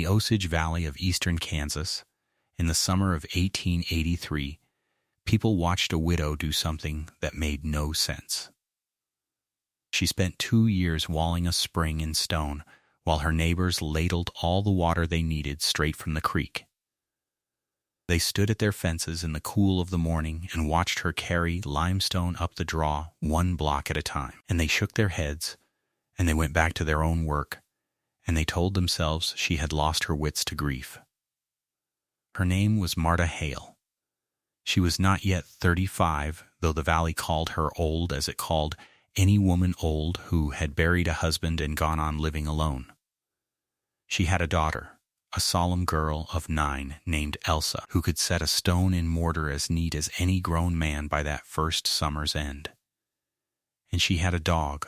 the Osage Valley of eastern Kansas, in the summer of 1883, people watched a widow do something that made no sense. She spent 2 years walling a spring in stone while her neighbors ladled all the water they needed straight from the creek. They stood at their fences in the cool of the morning and watched her carry limestone up the draw 1 block at a time. And they shook their heads, and they went back to their own work, and they told themselves she had lost her wits to grief. Her name was Marta Hale. She was not yet 35, though the valley called her old as it called any woman old who had buried a husband and gone on living alone. She had a daughter, a solemn girl of 9 named Elsa, who could set a stone in mortar as neat as any grown man by that first summer's end. And she had a dog,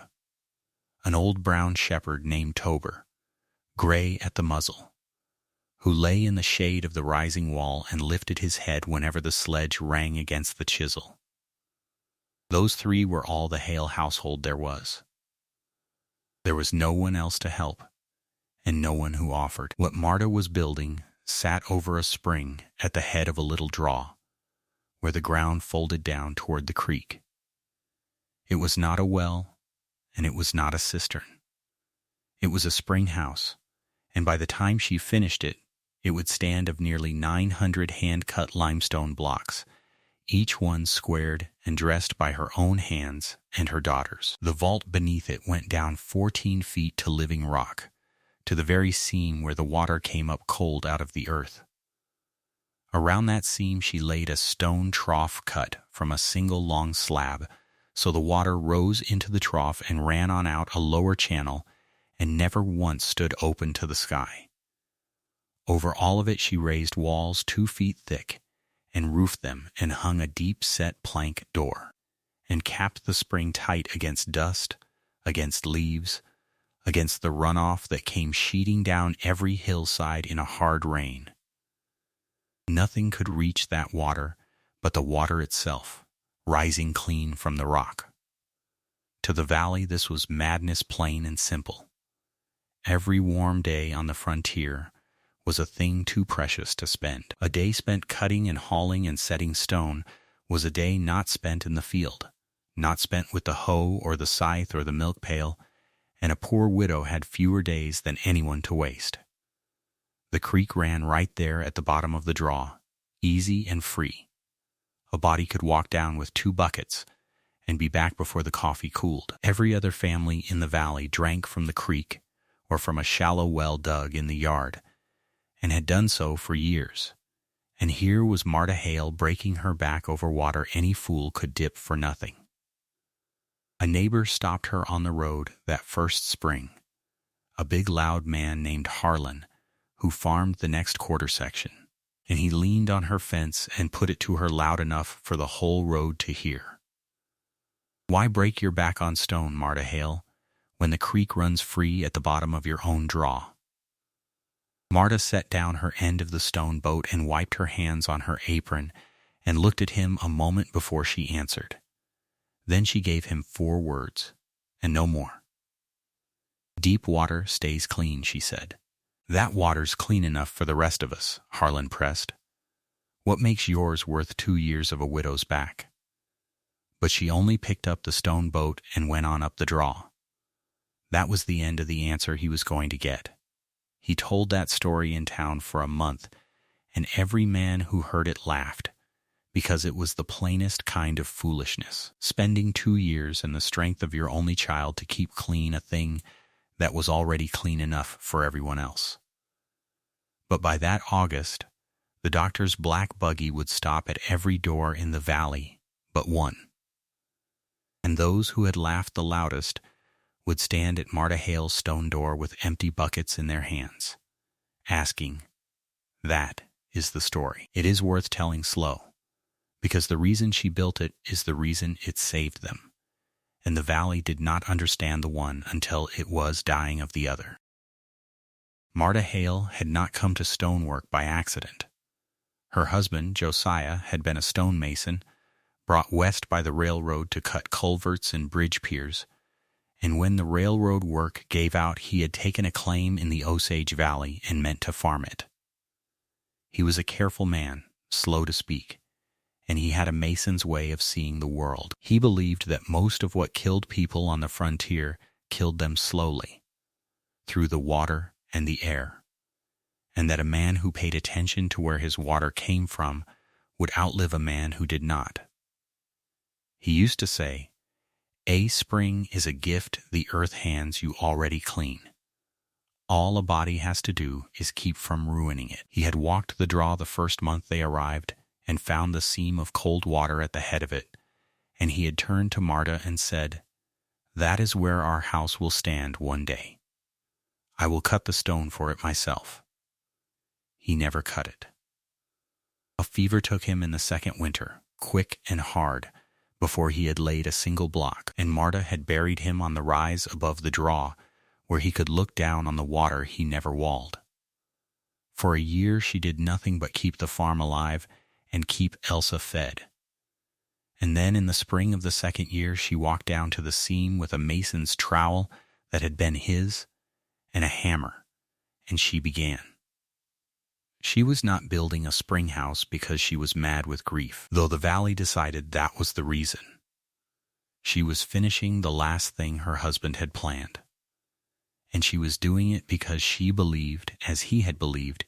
an old brown shepherd named Tober, gray at the muzzle, who lay in the shade of the rising wall and lifted his head whenever the sledge rang against the chisel. Those 3 were all the Hale household there was. There was no one else to help, and no one who offered. What Marta was building sat over a spring at the head of a little draw, where the ground folded down toward the creek. It was not a well, and it was not a cistern. It was a spring house, and by the time she finished it, it would stand of nearly 900 hand-cut limestone blocks, each one squared and dressed by her own hands and her daughter's. The vault beneath it went down 14 feet to living rock, to the very seam where the water came up cold out of the earth. Around that seam she laid a stone trough cut from a single long slab, so the water rose into the trough and ran on out a lower channel and never once stood open to the sky. Over all of it she raised walls 2 feet thick, and roofed them and hung a deep-set plank door, and capped the spring tight against dust, against leaves, against the runoff that came sheeting down every hillside in a hard rain. Nothing could reach that water but the water itself, rising clean from the rock. To the valley this was madness plain and simple. Every warm day on the frontier was a thing too precious to spend. A day spent cutting and hauling and setting stone was a day not spent in the field, not spent with the hoe or the scythe or the milk pail, and a poor widow had fewer days than anyone to waste. The creek ran right there at the bottom of the draw, easy and free. A body could walk down with 2 buckets and be back before the coffee cooled. Every other family in the valley drank from the creek or from a shallow well dug in the yard, and had done so for years. And here was Marta Hale breaking her back over water any fool could dip for nothing. A neighbor stopped her on the road that first spring, a big loud man named Harlan, who farmed the next quarter section, and he leaned on her fence and put it to her loud enough for the whole road to hear. "Why break your back on stone, Marta Hale, when the creek runs free at the bottom of your own draw?" Marta set down her end of the stone boat and wiped her hands on her apron and looked at him a moment before she answered. Then she gave him 4 words, and no more. "Deep water stays clean," she said. "That water's clean enough for the rest of us," Harlan pressed. "What makes yours worth 2 years of a widow's back?" But she only picked up the stone boat and went on up the draw. That was the end of the answer he was going to get. He told that story in town for a month, and every man who heard it laughed, because it was the plainest kind of foolishness. Spending 2 years and the strength of your only child to keep clean a thing that was already clean enough for everyone else. But by that August, the doctor's black buggy would stop at every door in the valley but one. And those who had laughed the loudest would stand at Marta Hale's stone door with empty buckets in their hands, asking, "That is the story." It is worth telling slow, because the reason she built it is the reason it saved them, and the valley did not understand the one until it was dying of the other. Marta Hale had not come to stonework by accident. Her husband, Josiah, had been a stonemason, brought west by the railroad to cut culverts and bridge piers, And when the railroad work gave out, he had taken a claim in the Osage Valley and meant to farm it. He was a careful man, slow to speak, and he had a mason's way of seeing the world. He believed that most of what killed people on the frontier killed them slowly, through the water and the air, and that a man who paid attention to where his water came from would outlive a man who did not. He used to say, "A spring is a gift the earth hands you already clean. All a body has to do is keep from ruining it." He had walked the draw the first month they arrived and found the seam of cold water at the head of it, and he had turned to Marta and said, "That is where our house will stand one day. I will cut the stone for it myself." He never cut it. A fever took him in the second winter, quick and hard, before he had laid a single block, and Marta had buried him on the rise above the draw, where he could look down on the water he never walled. For a year she did nothing but keep the farm alive and keep Elsa fed. And then in the spring of the second year she walked down to the seam with a mason's trowel that had been his and a hammer, and she began. She was not building a spring house because she was mad with grief, though the valley decided that was the reason. She was finishing the last thing her husband had planned, and she was doing it because she believed, as he had believed,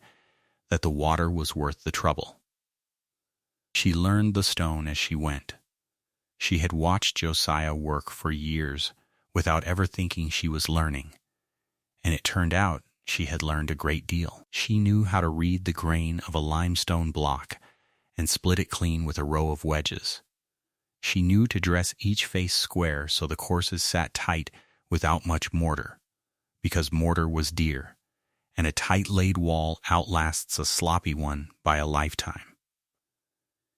that the water was worth the trouble. She learned the stone as she went. She had watched Josiah work for years without ever thinking she was learning, and it turned out she had learned a great deal. She knew how to read the grain of a limestone block and split it clean with a row of wedges. She knew to dress each face square so the courses sat tight without much mortar, because mortar was dear, and a tight-laid wall outlasts a sloppy one by a lifetime.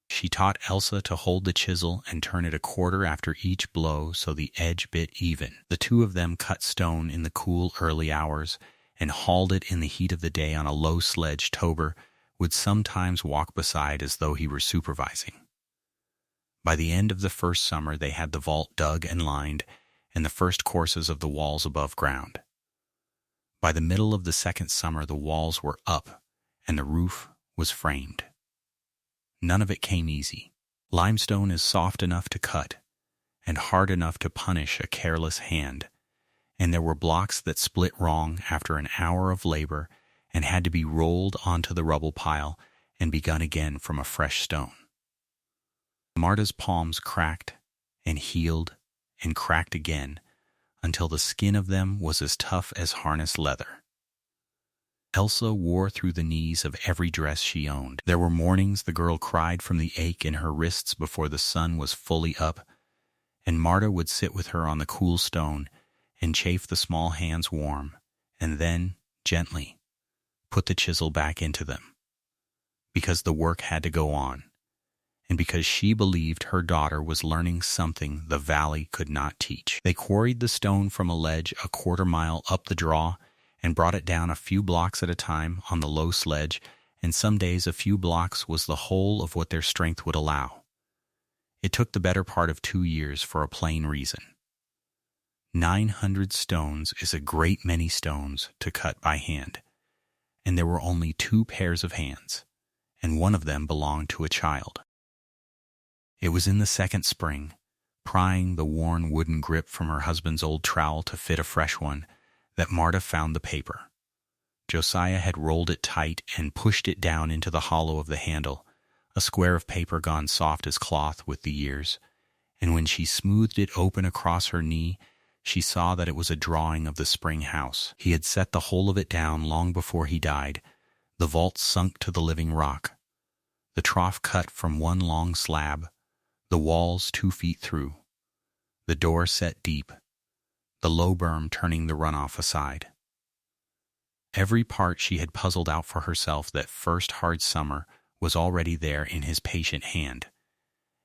She taught Elsa to hold the chisel and turn it a quarter after each blow so the edge bit even. The two of them cut stone in the cool early hours and hauled it in the heat of the day on a low sledge Tober would sometimes walk beside as though he were supervising. By the end of the first summer they had the vault dug and lined and the first courses of the walls above ground. By the middle of the second summer the walls were up and the roof was framed. None of it came easy. Limestone is soft enough to cut and hard enough to punish a careless hand, and there were blocks that split wrong after an hour of labor and had to be rolled onto the rubble pile and begun again from a fresh stone. Marta's palms cracked and healed and cracked again until the skin of them was as tough as harness leather. Elsa wore through the knees of every dress she owned. There were mornings the girl cried from the ache in her wrists before the sun was fully up, and Marta would sit with her on the cool stone and chafe the small hands warm, and then, gently, put the chisel back into them, because the work had to go on, and because she believed her daughter was learning something the valley could not teach. They quarried the stone from a ledge a quarter-mile up the draw and brought it down a few blocks at a time on the low sledge, and some days a few blocks was the whole of what their strength would allow. It took the better part of 2 years for a plain reason. 900 stones is a great many stones to cut by hand, and there were only 2 pairs of hands, and one of them belonged to a child. It was in the second spring, prying the worn wooden grip from her husband's old trowel to fit a fresh one, that Marta found the paper. Josiah had rolled it tight and pushed it down into the hollow of the handle, a square of paper gone soft as cloth with the years, and when she smoothed it open across her knee, she saw that it was a drawing of the spring house. He had set the whole of it down long before he died, the vault sunk to the living rock, the trough cut from one long slab, the walls 2 feet through, the door set deep, the low berm turning the runoff aside. Every part she had puzzled out for herself that first hard summer was already there in his patient hand,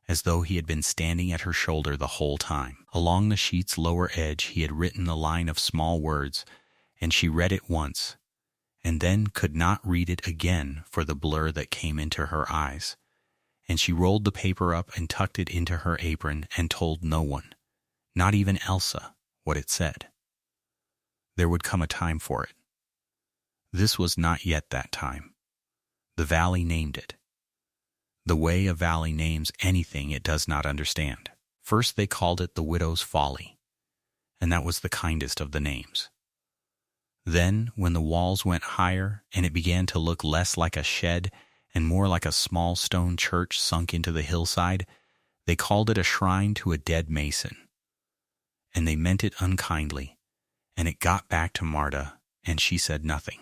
as though he had been standing at her shoulder the whole time. Along the sheet's lower edge he had written a line of small words, and she read it once, and then could not read it again for the blur that came into her eyes, and she rolled the paper up and tucked it into her apron and told no one, not even Elsa, what it said. There would come a time for it. This was not yet that time. The valley named it. The way a valley names anything it does not understand. First they called it the Widow's Folly, and that was the kindest of the names. Then, when the walls went higher and it began to look less like a shed and more like a small stone church sunk into the hillside, they called it a shrine to a dead mason. And they meant it unkindly, and it got back to Marta, and she said nothing.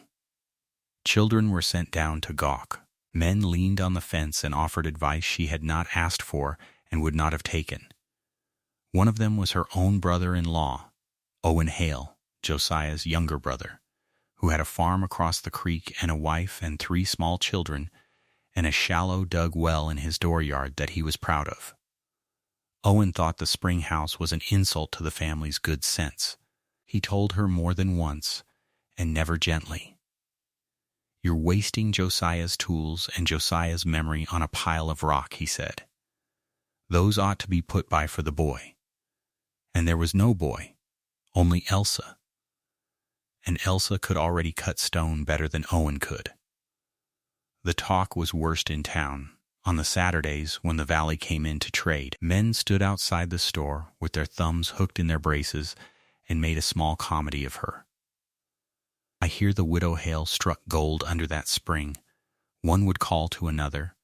Children were sent down to gawk. Men leaned on the fence and offered advice she had not asked for and would not have taken. One of them was her own brother-in-law, Owen Hale, Josiah's younger brother, who had a farm across the creek and a wife and 3 small children and a shallow dug well in his dooryard that he was proud of. Owen thought the spring house was an insult to the family's good sense. He told her more than once, and never gently, "You're wasting Josiah's tools and Josiah's memory on a pile of rock," he said. "Those ought to be put by for the boy." And there was no boy, only Elsa. And Elsa could already cut stone better than Owen could. The talk was worst in town. On the Saturdays, when the valley came in to trade, men stood outside the store with their thumbs hooked in their braces and made a small comedy of her. "I hear the Widow Hale struck gold under that spring," one would call to another,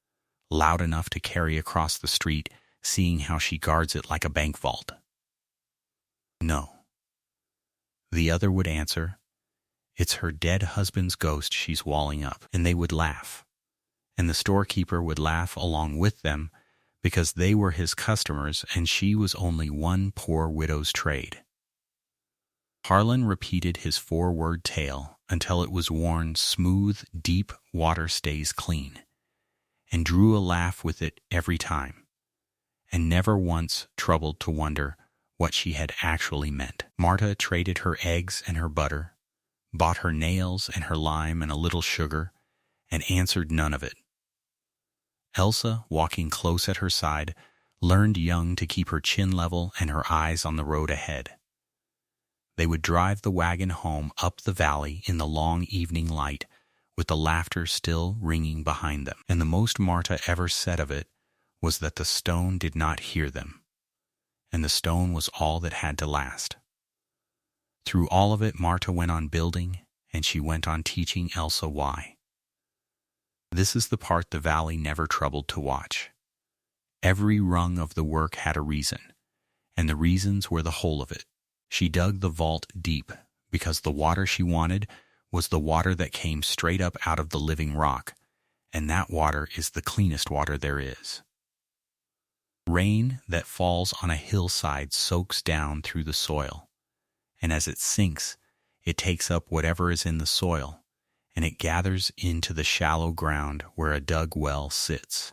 loud enough to carry across the street, seeing how she guards it like a bank vault. "No." The other would answer, "It's her dead husband's ghost she's walling up," and they would laugh. And the storekeeper would laugh along with them because they were his customers and she was only one poor widow's trade. Harlan repeated his 4-word tale until it was worn smooth, deep water stays clean, and drew a laugh with it every time, and never once troubled to wonder what she had actually meant. Marta traded her eggs and her butter, bought her nails and her lime and a little sugar, and answered none of it. Elsa, walking close at her side, learned young to keep her chin level and her eyes on the road ahead. They would drive the wagon home up the valley in the long evening light, with the laughter still ringing behind them. And the most Marta ever said of it was that the stone did not hear them, and the stone was all that had to last. Through all of it, Marta went on building, and she went on teaching Elsa why. This is the part the valley never troubled to watch. Every rung of the work had a reason, and the reasons were the whole of it. She dug the vault deep because the water she wanted was the water that came straight up out of the living rock, and that water is the cleanest water there is. Rain that falls on a hillside soaks down through the soil, and as it sinks, it takes up whatever is in the soil, and it gathers into the shallow ground where a dug well sits,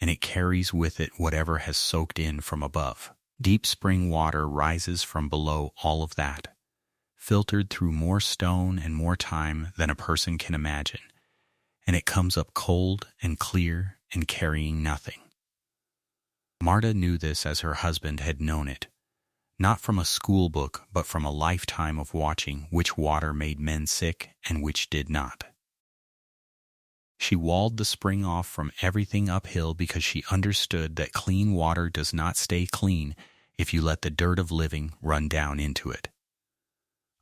and it carries with it whatever has soaked in from above. Deep spring water rises from below all of that, filtered through more stone and more time than a person can imagine, and it comes up cold and clear and carrying nothing. Marta knew this as her husband had known it, not from a school book but from a lifetime of watching which water made men sick and which did not. She walled the spring off from everything uphill because she understood that clean water does not stay clean if you let the dirt of living run down into it.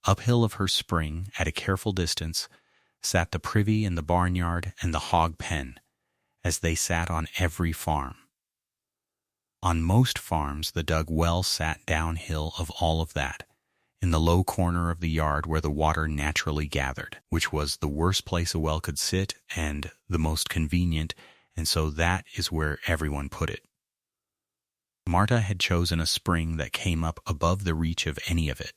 Uphill of her spring, at a careful distance, sat the privy and the barnyard and the hog pen, as they sat on every farm. On most farms the dug well sat downhill of all of that, in the low corner of the yard where the water naturally gathered, which was the worst place a well could sit and the most convenient, and so that is where everyone put it. Marta had chosen a spring that came up above the reach of any of it,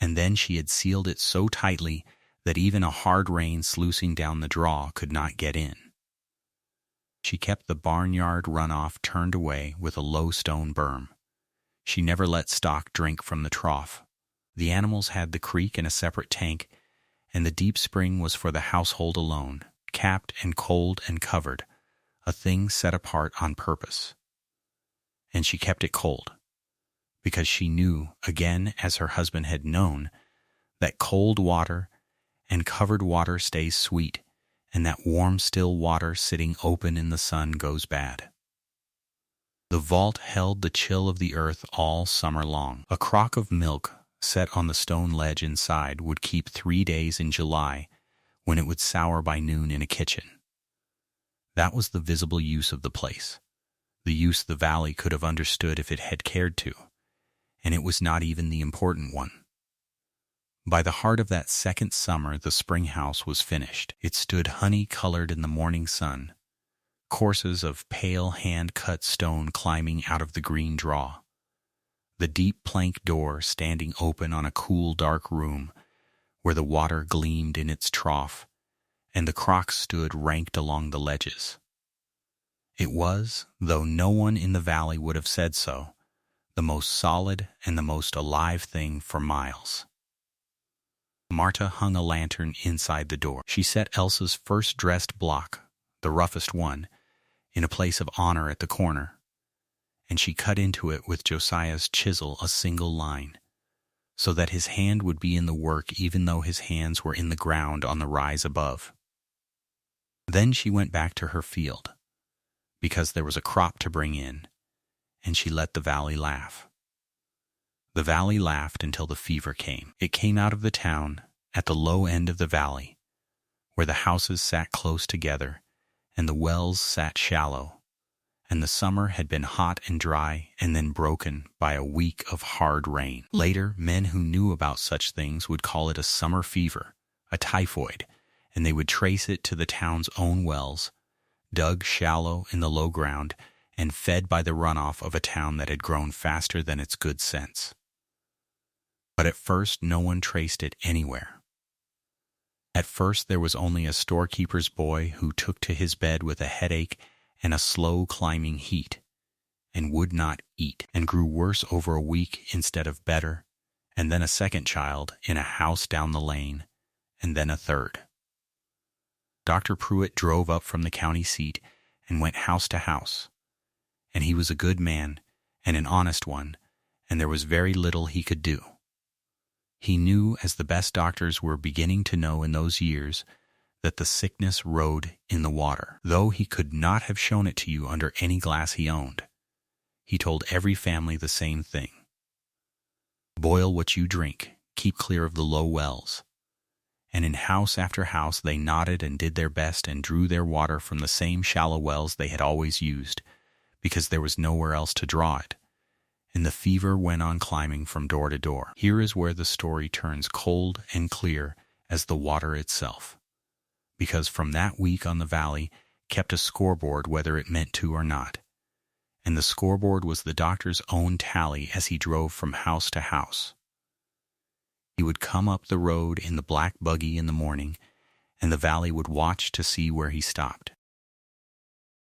and then she had sealed it so tightly that even a hard rain sluicing down the draw could not get in. She kept the barnyard runoff turned away with a low stone berm. She never let stock drink from the trough. The animals had the creek in a separate tank, and the deep spring was for the household alone, capped and cold and covered, a thing set apart on purpose. And she kept it cold, because she knew, again as her husband had known, that cold water and covered water stays sweet, and that warm, still water sitting open in the sun goes bad. The vault held the chill of the earth all summer long. A crock of milk set on the stone ledge inside would keep 3 days in July, when it would sour by noon in a kitchen. That was the visible use of the place, the use the valley could have understood if it had cared to, and it was not even the important one. By the heart of that second summer, the spring house was finished. It stood honey-colored in the morning sun, courses of pale hand-cut stone climbing out of the green draw, the deep plank door standing open on a cool, dark room where the water gleamed in its trough, and the crocks stood ranked along the ledges. It was, though no one in the valley would have said so, the most solid and the most alive thing for miles. Marta hung a lantern inside the door. She set Elsa's first dressed block, the roughest one, in a place of honor at the corner, and she cut into it with Josiah's chisel a single line, so that his hand would be in the work even though his hands were in the ground on the rise above. Then she went back to her field, because there was a crop to bring in, and she let the valley laugh. The valley laughed until the fever came. It came out of the town, at the low end of the valley, where the houses sat close together, and the wells sat shallow, and the summer had been hot and dry and then broken by a week of hard rain. Later, men who knew about such things would call it a summer fever, a typhoid, and they would trace it to the town's own wells, dug shallow in the low ground and fed by the runoff of a town that had grown faster than its good sense. But at first no one traced it anywhere. At first there was only a storekeeper's boy who took to his bed with a headache and a slow climbing heat, and would not eat, and grew worse over a week instead of better, and then a second child in a house down the lane, and then a third. Dr. Pruitt drove up from the county seat and went house to house, and he was a good man and an honest one, and there was very little he could do. He knew, as the best doctors were beginning to know in those years, that the sickness rode in the water, though he could not have shown it to you under any glass he owned. He told every family the same thing. Boil what you drink, keep clear of the low wells. And in house after house they nodded and did their best and drew their water from the same shallow wells they had always used, because there was nowhere else to draw it. And the fever went on climbing from door to door. Here is where the story turns cold and clear as the water itself, because from that week on the valley kept a scoreboard whether it meant to or not, and the scoreboard was the doctor's own tally as he drove from house to house. He would come up the road in the black buggy in the morning, and the valley would watch to see where he stopped.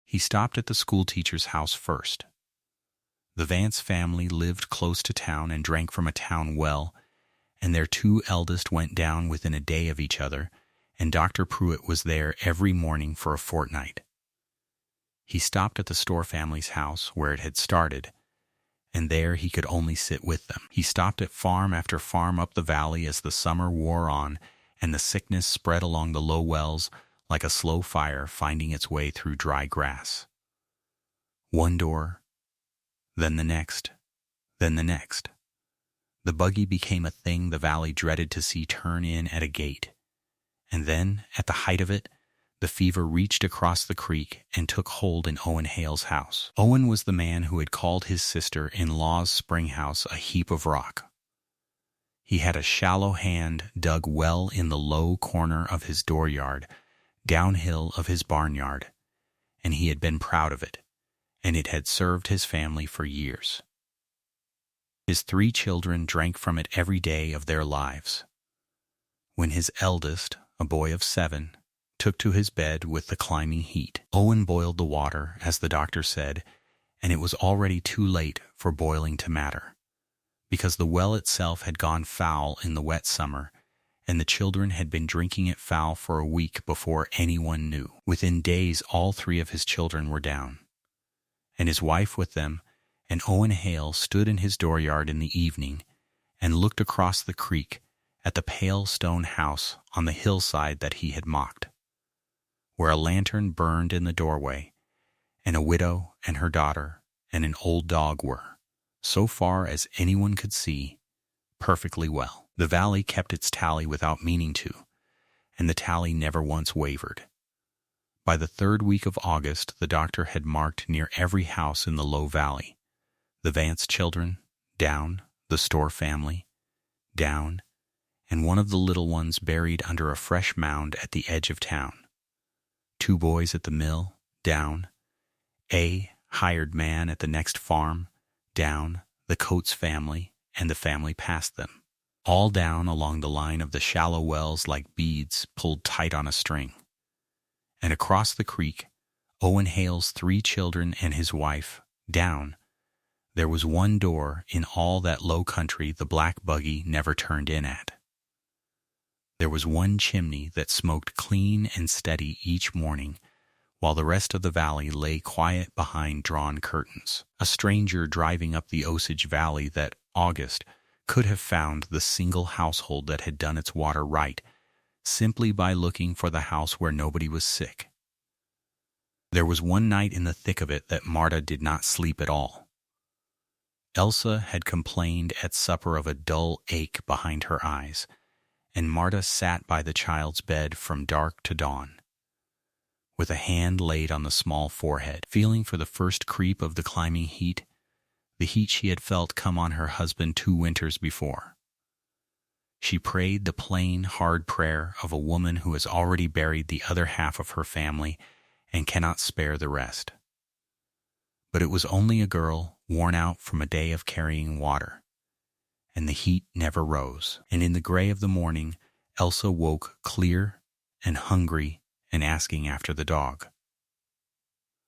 He stopped at the schoolteacher's house first. The Vance family lived close to town and drank from a town well, and their 2 eldest went down within a day of each other, and Dr. Pruitt was there every morning for a fortnight. He stopped at the Store family's house where it had started, and there he could only sit with them. He stopped at farm after farm up the valley as the summer wore on, and the sickness spread along the low wells like a slow fire finding its way through dry grass. One door, then the next, then the next. The buggy became a thing the valley dreaded to see turn in at a gate. And then, at the height of it, the fever reached across the creek and took hold in Owen Hale's house. Owen was the man who had called his sister-in-law's spring house a heap of rock. He had a shallow hand dug well in the low corner of his dooryard, downhill of his barnyard, and he had been proud of it, and it had served his family for years. His 3 children drank from it every day of their lives. When his eldest, a boy of 7, took to his bed with the climbing heat, Owen boiled the water, as the doctor said, and it was already too late for boiling to matter, because the well itself had gone foul in the wet summer, and the children had been drinking it foul for a week before anyone knew. Within days all 3 of his children were down, and his wife with them, and Owen Hale stood in his dooryard in the evening and looked across the creek at the pale stone house on the hillside that he had mocked, where a lantern burned in the doorway, and a widow and her daughter and an old dog were, so far as anyone could see, perfectly well. The valley kept its tally without meaning to, and the tally never once wavered. By the 3rd week of August, the doctor had marked near every house in the low valley: the Vance children, down; the Store family, down; and one of the little ones buried under a fresh mound at the edge of town. 2 boys at the mill, down; a hired man at the next farm, down; the Coates family, and the family past them, all down along the line of the shallow wells like beads pulled tight on a string. And across the creek, Owen Hale's 3 children and his wife, down. There was one door in all that low country the black buggy never turned in at. There was one chimney that smoked clean and steady each morning, while the rest of the valley lay quiet behind drawn curtains. A stranger driving up the Osage Valley that August could have found the single household that had done its water right, simply by looking for the house where nobody was sick. There was one night in the thick of it that Marta did not sleep at all. Elsa had complained at supper of a dull ache behind her eyes, and Marta sat by the child's bed from dark to dawn, with a hand laid on the small forehead, feeling for the first creep of the climbing heat, the heat she had felt come on her husband 2 winters before. She prayed the plain, hard prayer of a woman who has already buried the other half of her family and cannot spare the rest. But it was only a girl worn out from a day of carrying water, and the heat never rose. And in the gray of the morning, Elsa woke clear and hungry and asking after the dog.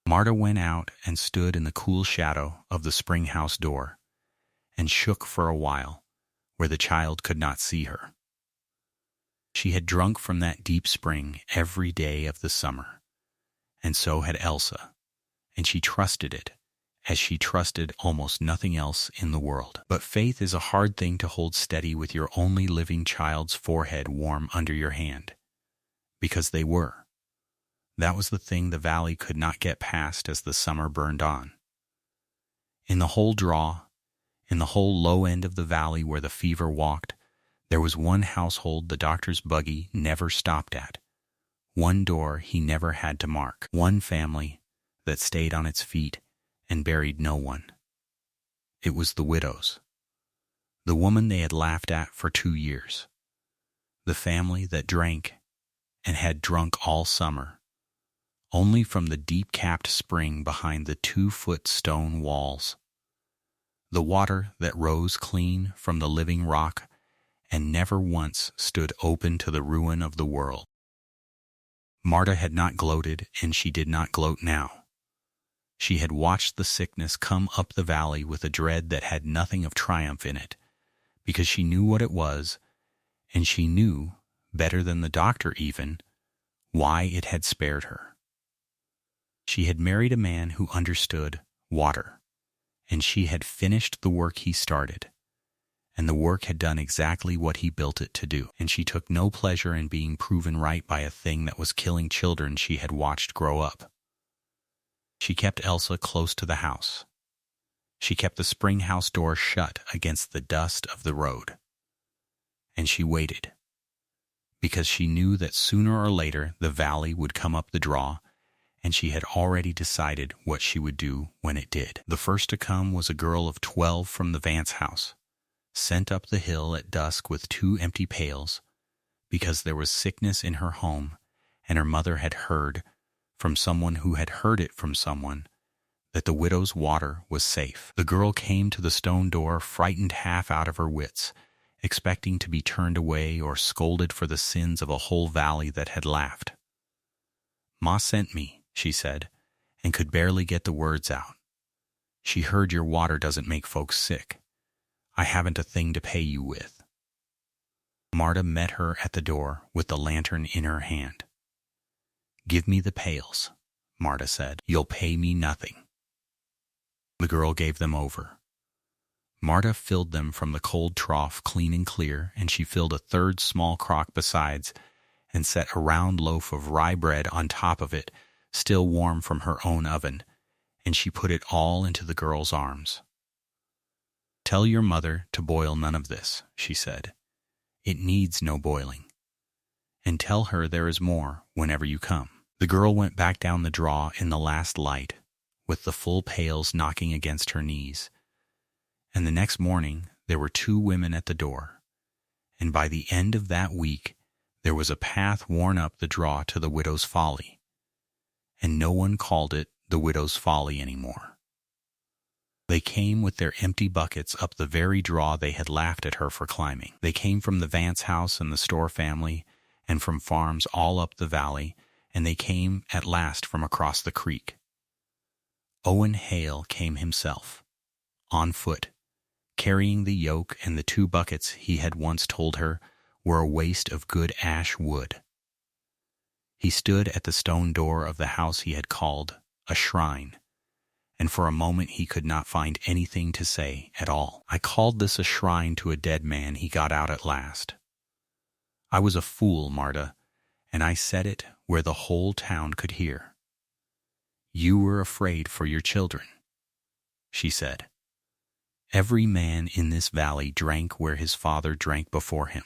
Marta went out and stood in the cool shadow of the spring house door and shook for a while, where the child could not see her. She had drunk from that deep spring every day of the summer, and so had Elsa, and she trusted it as she trusted almost nothing else in the world. But faith is a hard thing to hold steady with your only living child's forehead warm under your hand, because they were. That was the thing the valley could not get past as the summer burned on. In the whole draw, in the whole low end of the valley where the fever walked, there was one household the doctor's buggy never stopped at, one door he never had to mark, one family that stayed on its feet and buried no one. It was the widow's, the woman they had laughed at for 2 years, the family that drank and had drunk all summer, only from the deep-capped spring behind the 2-foot stone walls, the water that rose clean from the living rock and never once stood open to the ruin of the world. Marta had not gloated, and she did not gloat now. She had watched the sickness come up the valley with a dread that had nothing of triumph in it, because she knew what it was, and she knew, better than the doctor even, why it had spared her. She had married a man who understood water, and she had finished the work he started, and the work had done exactly what he built it to do, and she took no pleasure in being proven right by a thing that was killing children she had watched grow up. She kept Elsa close to the house. She kept the spring house door shut against the dust of the road. And she waited, because she knew that sooner or later the valley would come up the draw, and she had already decided what she would do when it did. The first to come was a girl of 12 from the Vance house, sent up the hill at dusk with 2 empty pails, because there was sickness in her home, and her mother had heard, from someone who had heard it from someone, that the widow's water was safe. The girl came to the stone door frightened half out of her wits, expecting to be turned away or scolded for the sins of a whole valley that had laughed. "Ma sent me," she said, and could barely get the words out. "She heard your water doesn't make folks sick. I haven't a thing to pay you with." Marta met her at the door with the lantern in her hand. "Give me the pails," Marta said. "You'll pay me nothing." The girl gave them over. Marta filled them from the cold trough clean and clear, and she filled a third small crock besides, and set a round loaf of rye bread on top of it, still warm from her own oven, and she put it all into the girl's arms. "Tell your mother to boil none of this," she said. "It needs no boiling. And tell her there is more whenever you come." The girl went back down the draw in the last light, with the full pails knocking against her knees. And the next morning there were 2 women at the door, and by the end of that week there was a path worn up the draw to the Widow's Folly, and no one called it the Widow's Folly anymore. They came with their empty buckets up the very draw they had laughed at her for climbing. They came from the Vance house and the Store family, and from farms all up the valley, and they came at last from across the creek. Owen Hale came himself, on foot, carrying the yoke and the 2 buckets he had once told her were a waste of good ash wood. He stood at the stone door of the house he had called a shrine, and for a moment he could not find anything to say at all. "I called this a shrine to a dead man," he got out at last. "I was a fool, Marta, and I said it where the whole town could hear. You were afraid for your children," she said. "Every man in this valley drank where his father drank before him."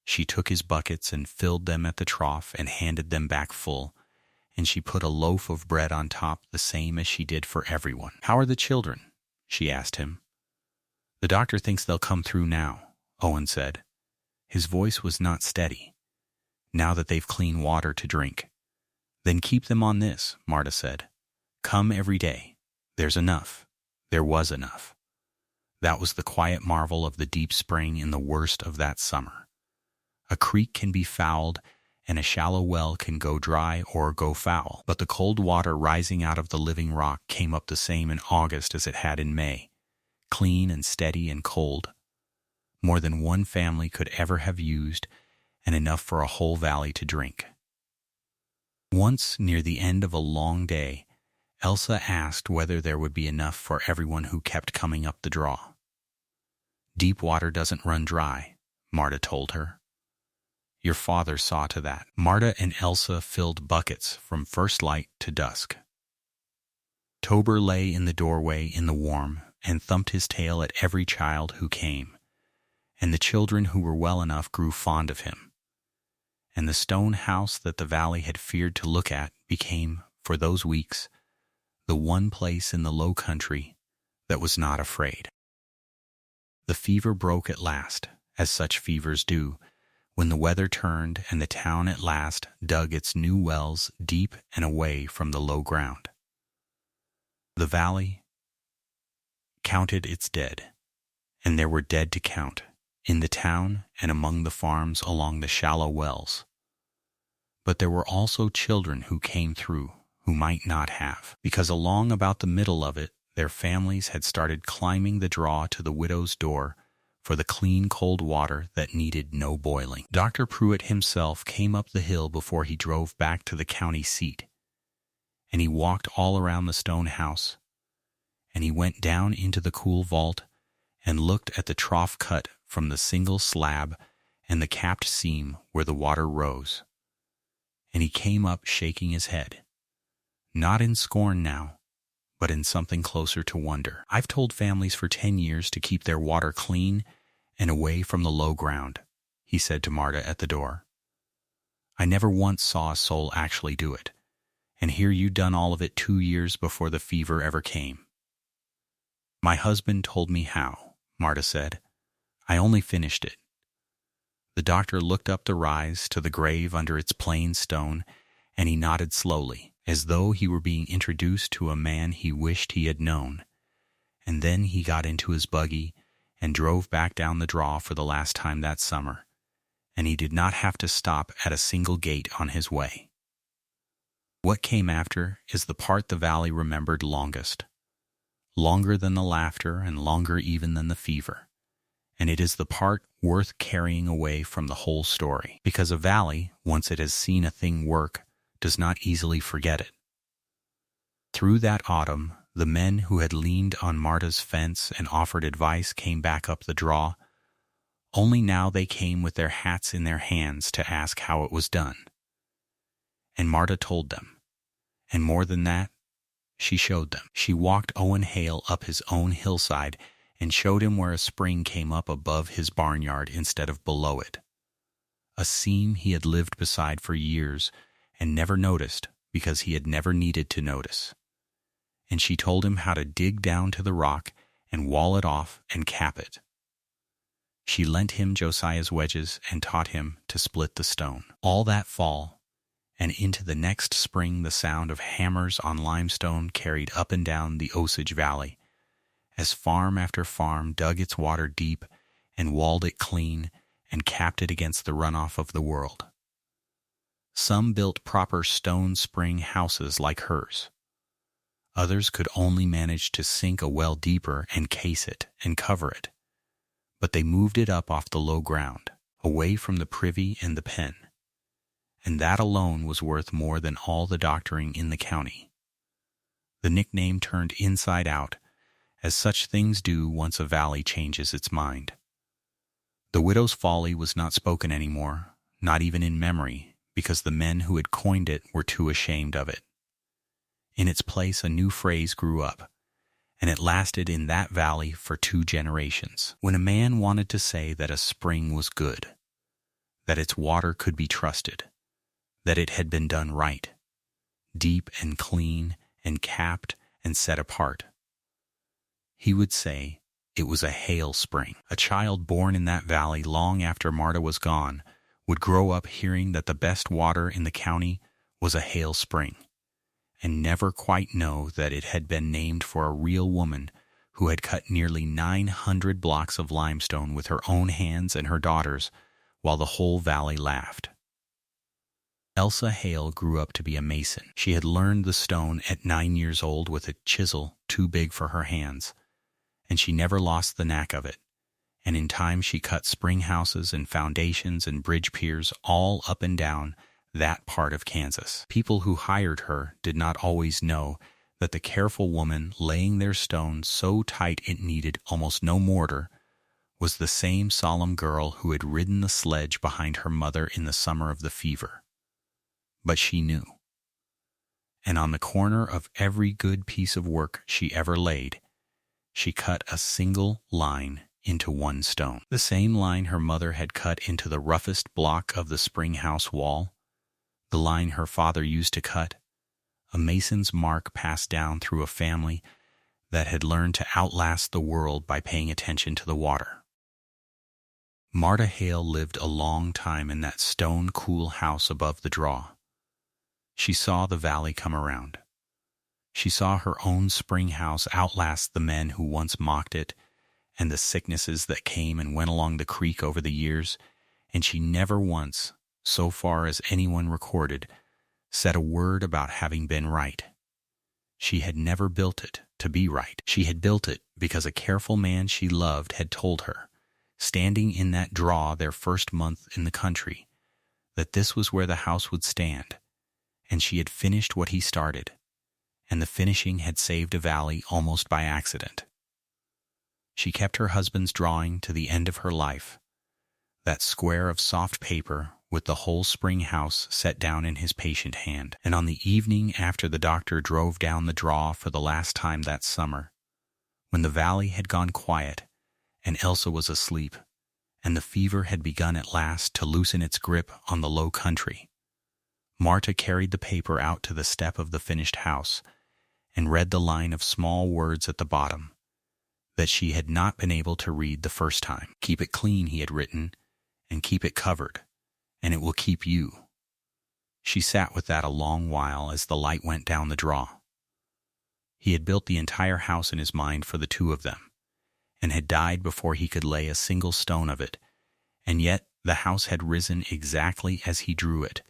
She took his buckets and filled them at the trough and handed them back full, and she put a loaf of bread on top, the same as she did for everyone. "How are the children?" she asked him. "The doctor thinks they'll come through now," Owen said. His voice was not steady. "Now that they've clean water to drink." "Then keep them on this," Marta said. "Come every day. There's enough. There was enough." That was the quiet marvel of the deep spring in the worst of that summer. A creek can be fouled, and a shallow well can go dry or go foul, but the cold water rising out of the living rock came up the same in August as it had in May, clean and steady and cold, more than one family could ever have used, and enough for a whole valley to drink. Once, near the end of a long day, Elsa asked whether there would be enough for everyone who kept coming up the draw. "Deep water doesn't run dry," Marta told her. "Your father saw to that." Marta and Elsa filled buckets from first light to dusk. Tober lay in the doorway in the warm and thumped his tail at every child who came, and the children who were well enough grew fond of him. And the stone house that the valley had feared to look at became, for those weeks, the one place in the low country that was not afraid. The fever broke at last, as such fevers do, when the weather turned and the town at last dug its new wells deep and away from the low ground. The valley counted its dead, and there were dead to count, in the town and among the farms along the shallow wells. But there were also children who came through who might not have, because along about the middle of it their families had started climbing the draw to the widow's door for the clean cold water that needed no boiling. Dr. Pruitt himself came up the hill before he drove back to the county seat, and he walked all around the stone house, and he went down into the cool vault and looked at the trough cut from the single slab and the capped seam where the water rose. And he came up shaking his head, not in scorn now, but in something closer to wonder. "I've told families for 10 years to keep their water clean and away from the low ground," he said to Marta at the door. "I never once saw a soul actually do it, and here you done all of it 2 years before the fever ever came." "My husband told me how," Marta said. "I only finished it." The doctor looked up the rise to the grave under its plain stone, and he nodded slowly, as though he were being introduced to a man he wished he had known. And then he got into his buggy and drove back down the draw for the last time that summer, and he did not have to stop at a single gate on his way. What came after is the part the valley remembered longest, longer than the laughter and longer even than the fever. And it is the part worth carrying away from the whole story, because a valley, once it has seen a thing work, does not easily forget it. Through that autumn, the men who had leaned on Marta's fence and offered advice came back up the draw, only now they came with their hats in their hands to ask how it was done. And Marta told them, and more than that, she showed them. She walked Owen Hale up his own hillside and showed him where a spring came up above his barnyard instead of below it, a seam he had lived beside for years and never noticed because he had never needed to notice. And she told him how to dig down to the rock and wall it off and cap it. She lent him Josiah's wedges and taught him to split the stone. All that fall, and into the next spring, the sound of hammers on limestone carried up and down the Osage Valley, as farm after farm dug its water deep and walled it clean and capped it against the runoff of the world. Some built proper stone spring houses like hers. Others could only manage to sink a well deeper and case it and cover it. But they moved it up off the low ground, away from the privy and the pen. And that alone was worth more than all the doctoring in the county. The nickname turned inside out, as such things do once a valley changes its mind. The widow's folly was not spoken anymore, not even in memory, because the men who had coined it were too ashamed of it. In its place a new phrase grew up, and it lasted in that valley for 2 generations. When a man wanted to say that a spring was good, that its water could be trusted, that it had been done right, deep and clean and capped and set apart, he would say it was a Hale spring. A child born in that valley long after Marta was gone would grow up hearing that the best water in the county was a Hale spring, and never quite know that it had been named for a real woman who had cut nearly 900 blocks of limestone with her own hands and her daughters, while the whole valley laughed. Elsa Hale grew up to be a mason. She had learned the stone at 9 years old with a chisel too big for her hands, and she never lost the knack of it, and in time she cut spring houses and foundations and bridge piers all up and down that part of Kansas. People who hired her did not always know that the careful woman laying their stone so tight it needed almost no mortar was the same solemn girl who had ridden the sledge behind her mother in the summer of the fever. But she knew. And on the corner of every good piece of work she ever laid, she cut a single line into one stone. The same line her mother had cut into the roughest block of the spring house wall, the line her father used to cut, a mason's mark passed down through a family that had learned to outlast the world by paying attention to the water. Marta Hale lived a long time in that stone-cool house above the draw. She saw the valley come around. She saw her own spring house outlast the men who once mocked it and the sicknesses that came and went along the creek over the years, and she never once, so far as anyone recorded, said a word about having been right. She had never built it to be right. She had built it because a careful man she loved had told her, standing in that draw their first month in the country, that this was where the house would stand, and she had finished what he started, and the finishing had saved a valley almost by accident. She kept her husband's drawing to the end of her life, that square of soft paper with the whole spring house set down in his patient hand. And on the evening after the doctor drove down the draw for the last time that summer, when the valley had gone quiet and Elsa was asleep, and the fever had begun at last to loosen its grip on the low country, Marta carried the paper out to the step of the finished house and read the line of small words at the bottom that she had not been able to read the first time. "Keep it clean," he had written, "and keep it covered, and it will keep you." She sat with that a long while as the light went down the draw. He had built the entire house in his mind for the two of them, and had died before he could lay a single stone of it, and yet the house had risen exactly as he drew it,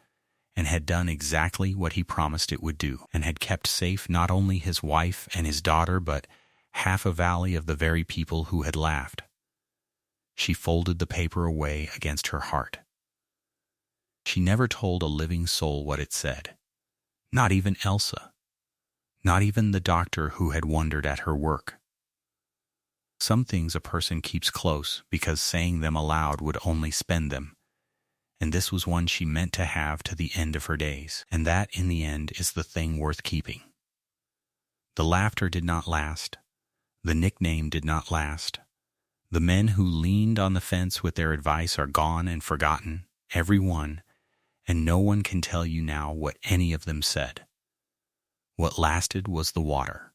and had done exactly what he promised it would do, and had kept safe not only his wife and his daughter, but half a valley of the very people who had laughed. She folded the paper away against her heart. She never told a living soul what it said, not even Elsa. not even the doctor who had wondered at her work. Some things a person keeps close because saying them aloud would only spend them, and this was one she meant to have to the end of her days, and that, in the end, is the thing worth keeping. The laughter did not last. The nickname did not last. The men who leaned on the fence with their advice are gone and forgotten, every one, and no one can tell you now what any of them said. What lasted was the water.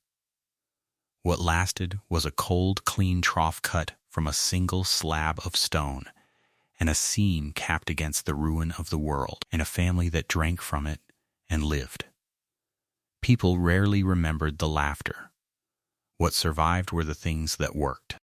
What lasted was a cold, clean trough cut from a single slab of stone, and a seam capped against the ruin of the world, and a family that drank from it and lived. People rarely remembered the laughter. What survived were the things that worked.